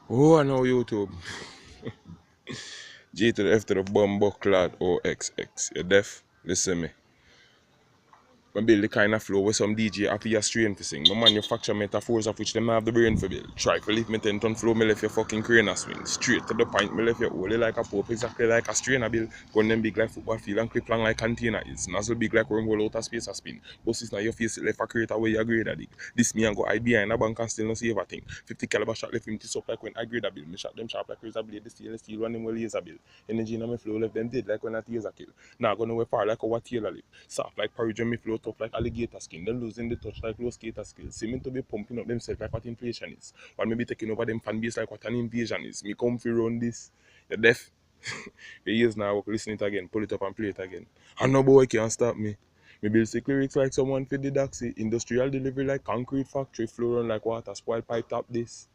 Oh, I know YouTube. G to the F to the bumbo clad OXX. You deaf? Listen me. I build the kind of flow where some DJ happy a strain for sing. My manufacture metaphors of which them have the brain for build. Try to lift me 10 ton flow, me left your fucking crane a swing. Straight to the point, me left your holy like a pope, exactly like a strain a bill. Gun them big like football field and clip long like container is. Nozzle big like run roll out of space a spin. Buses now your face left a creator where you grade a dig. This me and go hide behind a bank and still no save a thing. 50 caliber shot left him this up like when I grade a bill. Me shot them sharp like razor blade, the steel one them well laser bill. Energy in my flow left them dead like when a taser kill. Now gonna way far like a what tailor lip. Soft like porridge when me flow tough like alligator skin. Them losing the touch like low skater skills. Seeming to be pumping up themselves like what inflation is. While me be taking over them fan base like what an invasion is. Me come fi run this. You're deaf. Your ears now work, listen it again, pull it up and play it again. And no boy can't stop me. Me build sick lyrics like someone for the doxy. Industrial delivery like concrete factory. Flow run like water, spoil pipe top this.